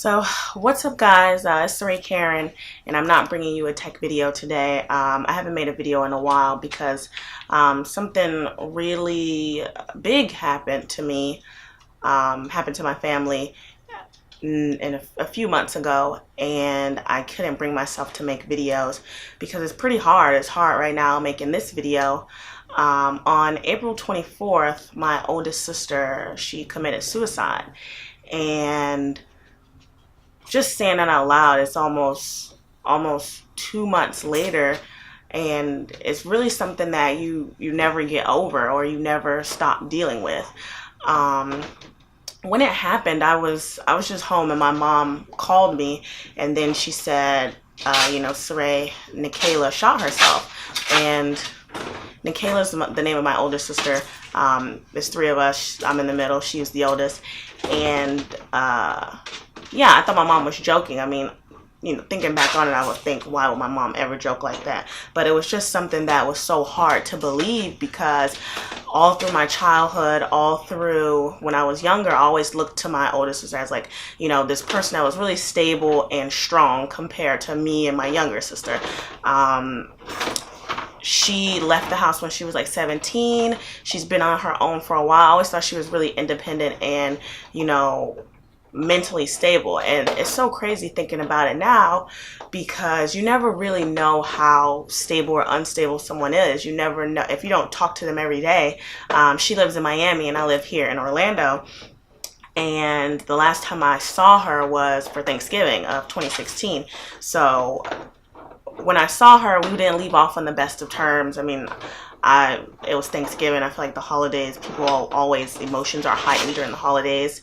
So what's up guys, it's Saray Karen, and I'm not bringing you a tech video today. I haven't made a video in a while because something really big happened to me, happened to my family a few months ago, and I couldn't bring myself to make videos because it's pretty hard. It's hard right now making this video. On April 24th, my oldest sister, she committed suicide, and just saying that out loud, it's almost 2 months later, and it's really something that you never get over or you never stop dealing with. When it happened, I was just home, and my mom called me, and then she said, Saray, Nikayla shot herself. And Nikayla's the name of my older sister. There's three of us. I'm in the middle. She's the oldest. And yeah, I thought my mom was joking. I mean, thinking back on it, I would think, why would my mom ever joke like that? But it was just something that was so hard to believe, because all through my childhood, all through when I was younger, I always looked to my older sister as like, this person that was really stable and strong compared to me and my younger sister. She left the house when she was like 17. She's been on her own for a while. I always thought she was really independent and, mentally stable. And it's so crazy thinking about it now, because you never really know how stable or unstable someone is. You never know if you don't talk to them every day. She lives in Miami and I live here in Orlando. And the last time I saw her was for Thanksgiving of 2016. So when I saw her, we didn't leave off on the best of terms. I mean, it was Thanksgiving. I feel like the holidays, emotions are heightened during the holidays.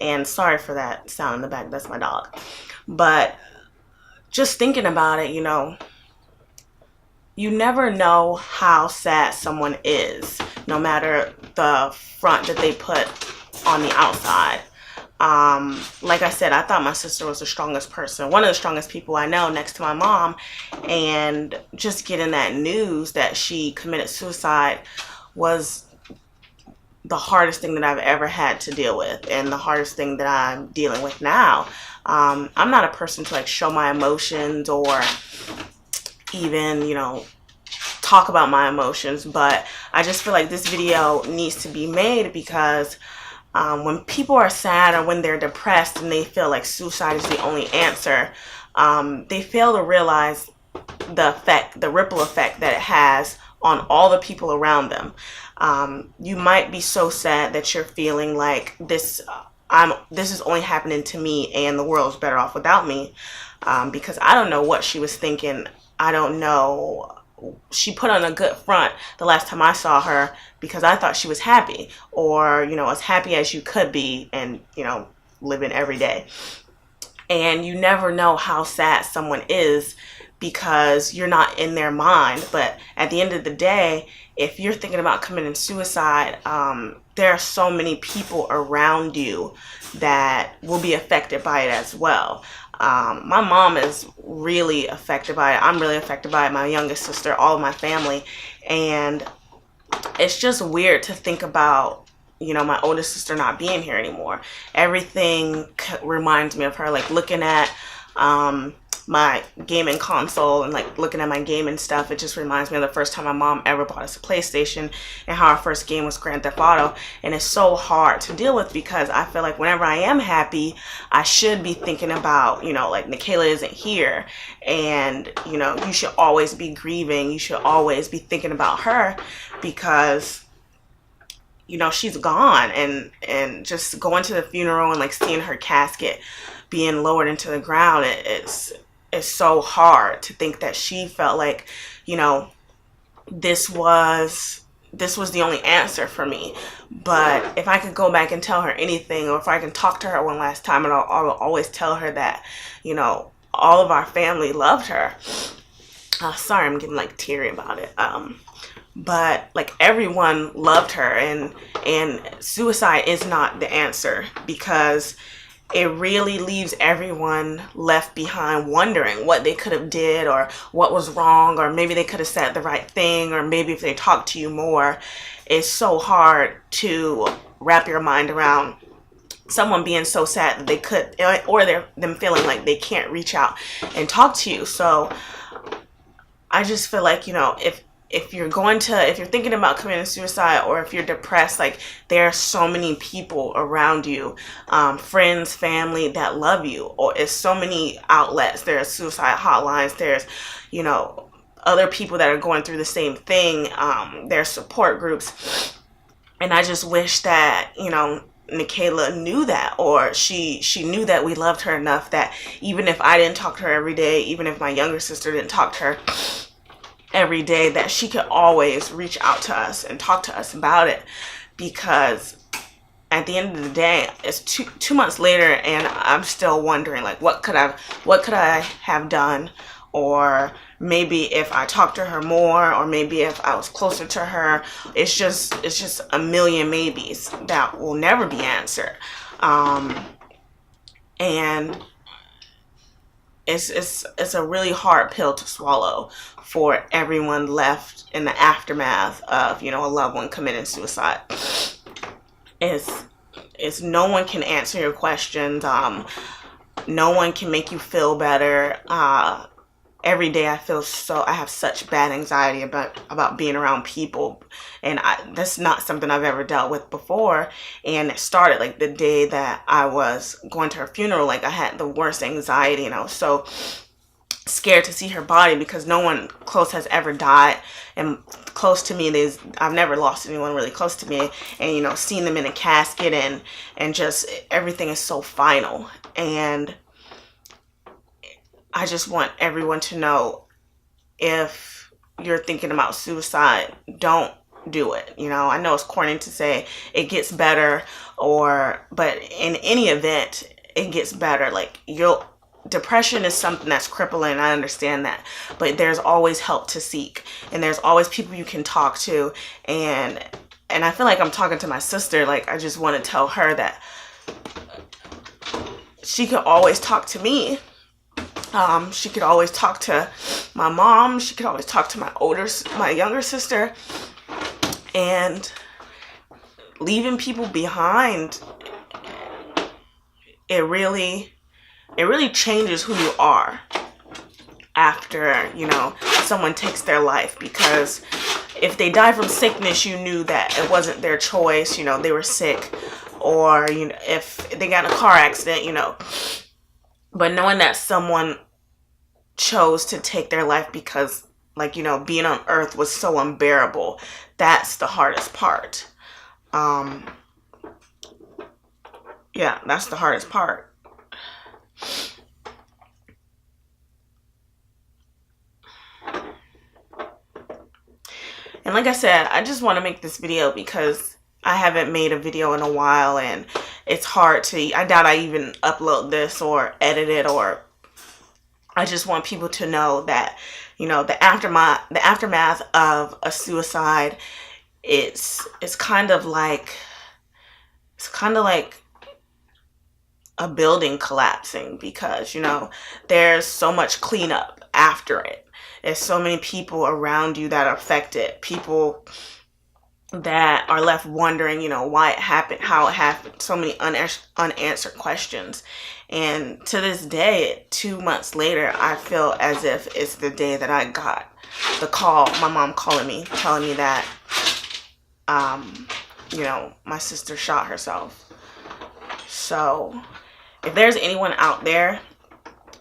And sorry for that sound in the back, that's my dog. But just thinking about it, you never know how sad someone is, no matter the front that they put on the outside. Like I said, I thought my sister was the strongest person, one of the strongest people I know, next to my mom. And just getting that news that she committed suicide was the hardest thing that I've ever had to deal with, and the hardest thing that I'm dealing with now. I'm not a person to like show my emotions or even, talk about my emotions, but I just feel like this video needs to be made because when people are sad or when they're depressed and they feel like suicide is the only answer, they fail to realize the ripple effect that it has on all the people around them. You might be so sad that you're feeling like this is only happening to me and the world's better off without me, because I don't know what she was thinking. I don't know. She put on a good front the last time I saw her because I thought she was happy, or, as happy as you could be, and, living every day. And you never know how sad someone is because you're not in their mind. But at the end of the day, if you're thinking about committing suicide, there are so many people around you that will be affected by it as well. My mom is really affected by it. I'm really affected by it. My youngest sister, all of my family. And it's just weird to think about, my oldest sister not being here anymore. Everything reminds me of her, like looking at my gaming console and like looking at my gaming stuff. It just reminds me of the first time my mom ever bought us a PlayStation and how our first game was Grand Theft Auto. And it's so hard to deal with because I feel like whenever I am happy, I should be thinking about, like Nikayla isn't here, and you should always be grieving. You should always be thinking about her because she's gone. And just going to the funeral and like seeing her casket being lowered into the ground, it's so hard to think that she felt like, this was the only answer for me. But if I could go back and tell her anything, or if I can talk to her one last time, and I'll always tell her that, all of our family loved her. Sorry, I'm getting like teary about it. But like everyone loved her, and suicide is not the answer, because it really leaves everyone left behind wondering what they could have did, or what was wrong, or maybe they could have said the right thing, or maybe if they talked to you more. It's so hard to wrap your mind around someone being so sad that they could, or them feeling like they can't reach out and talk to you. So I just feel like, you know, if you're thinking about committing suicide, or if you're depressed, like, there are so many people around you, friends, family, that love you. Or it's so many outlets. There's suicide hotlines. There's, you know, other people that are going through the same thing. There's support groups. And I just wish that, you know, Nikayla knew that, or she knew that we loved her enough that even if I didn't talk to her every day, even if my younger sister didn't talk to her every day, that she could always reach out to us and talk to us about it. Because at the end of the day, it's 2 months later, and I'm still wondering, like, what could I have done? Or maybe if I talked to her more, or maybe if I was closer to her. It's just a million maybes that will never be answered. And it's a really hard pill to swallow for everyone left in the aftermath of, you know, a loved one committing suicide. It's no one can answer your questions. No one can make you feel better. Every day I have such bad anxiety about being around people, and that's not something I've ever dealt with before. And it started like the day that I was going to her funeral. Like, I had the worst anxiety, and I was so scared to see her body, because no one close has ever died. And close to me, I've never lost anyone really close to me. And, you know, seeing them in a casket, and just everything is so final. And I just want everyone to know, if you're thinking about suicide, don't do it. You know, I know it's corny to say it gets better, but in any event, it gets better. Like, depression is something that's crippling. I understand that, but there's always help to seek, and there's always people you can talk to. And I feel like I'm talking to my sister. Like, I just want to tell her that she could always talk to me. She could always talk to my mom. She could always talk to my younger sister. And leaving people behind, it really changes who you are after, you know, someone takes their life. Because if they die from sickness, you knew that it wasn't their choice. You know, they were sick. Or, you know, if they got in a car accident, you know. But knowing that someone chose to take their life because, like, you know, being on earth was so unbearable, that's the hardest part. Yeah, that's the hardest part. And like I said, I just want to make this video because I haven't made a video in a while, and it's hard to, I doubt I even upload this or edit it, or I just want people to know that, you know, the aftermath of a suicide, it's kind of like a building collapsing, because, you know, there's so much cleanup after it. There's so many people around you that are affected, people that are left wondering, you know, why it happened, how it happened, so many unanswered questions. And to this day, 2 months later, I feel as if it's the day that I got the call, my mom calling me, telling me that, you know, my sister shot herself. So if there's anyone out there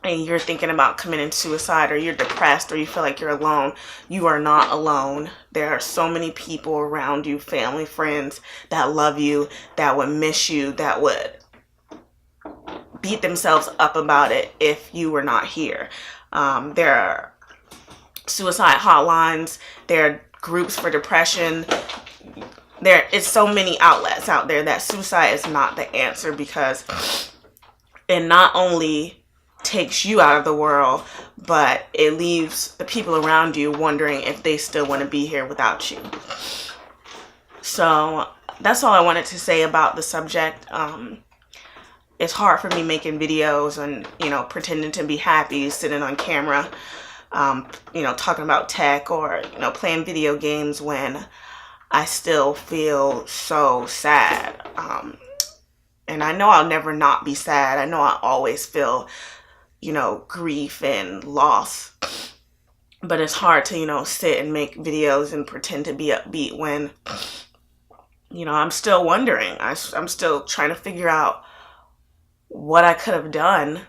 and you're thinking about committing suicide, or you're depressed, or you feel like you're alone, you are not alone. There are so many people around you, family, friends, that love you, that would miss you, that would beat themselves up about it if you were not here. There are suicide hotlines, there are groups for depression. There is so many outlets out there that suicide is not the answer, because it not only takes you out of the world, but it leaves the people around you wondering if they still want to be here without you. So that's all I wanted to say about the subject. It's hard for me making videos and, you know, pretending to be happy, sitting on camera, you know, talking about tech, or, you know, playing video games, when I still feel so sad. And I know I'll never not be sad. I know I always feel, you know, grief and loss. But it's hard to, you know, sit and make videos and pretend to be upbeat when, you know, I'm still wondering. I'm still trying to figure out what I could have done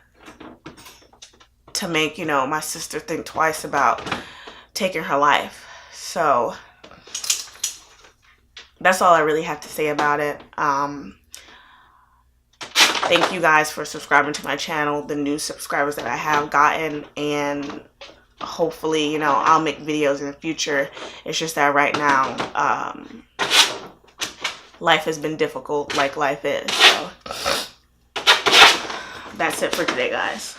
to make, you know, my sister think twice about taking her life. So that's all I really have to say about it. Thank you guys for subscribing to my channel, the new subscribers that I have gotten, and hopefully, you know, I'll make videos in the future. It's just that right now, life has been difficult, like life is. So that's it for today, guys.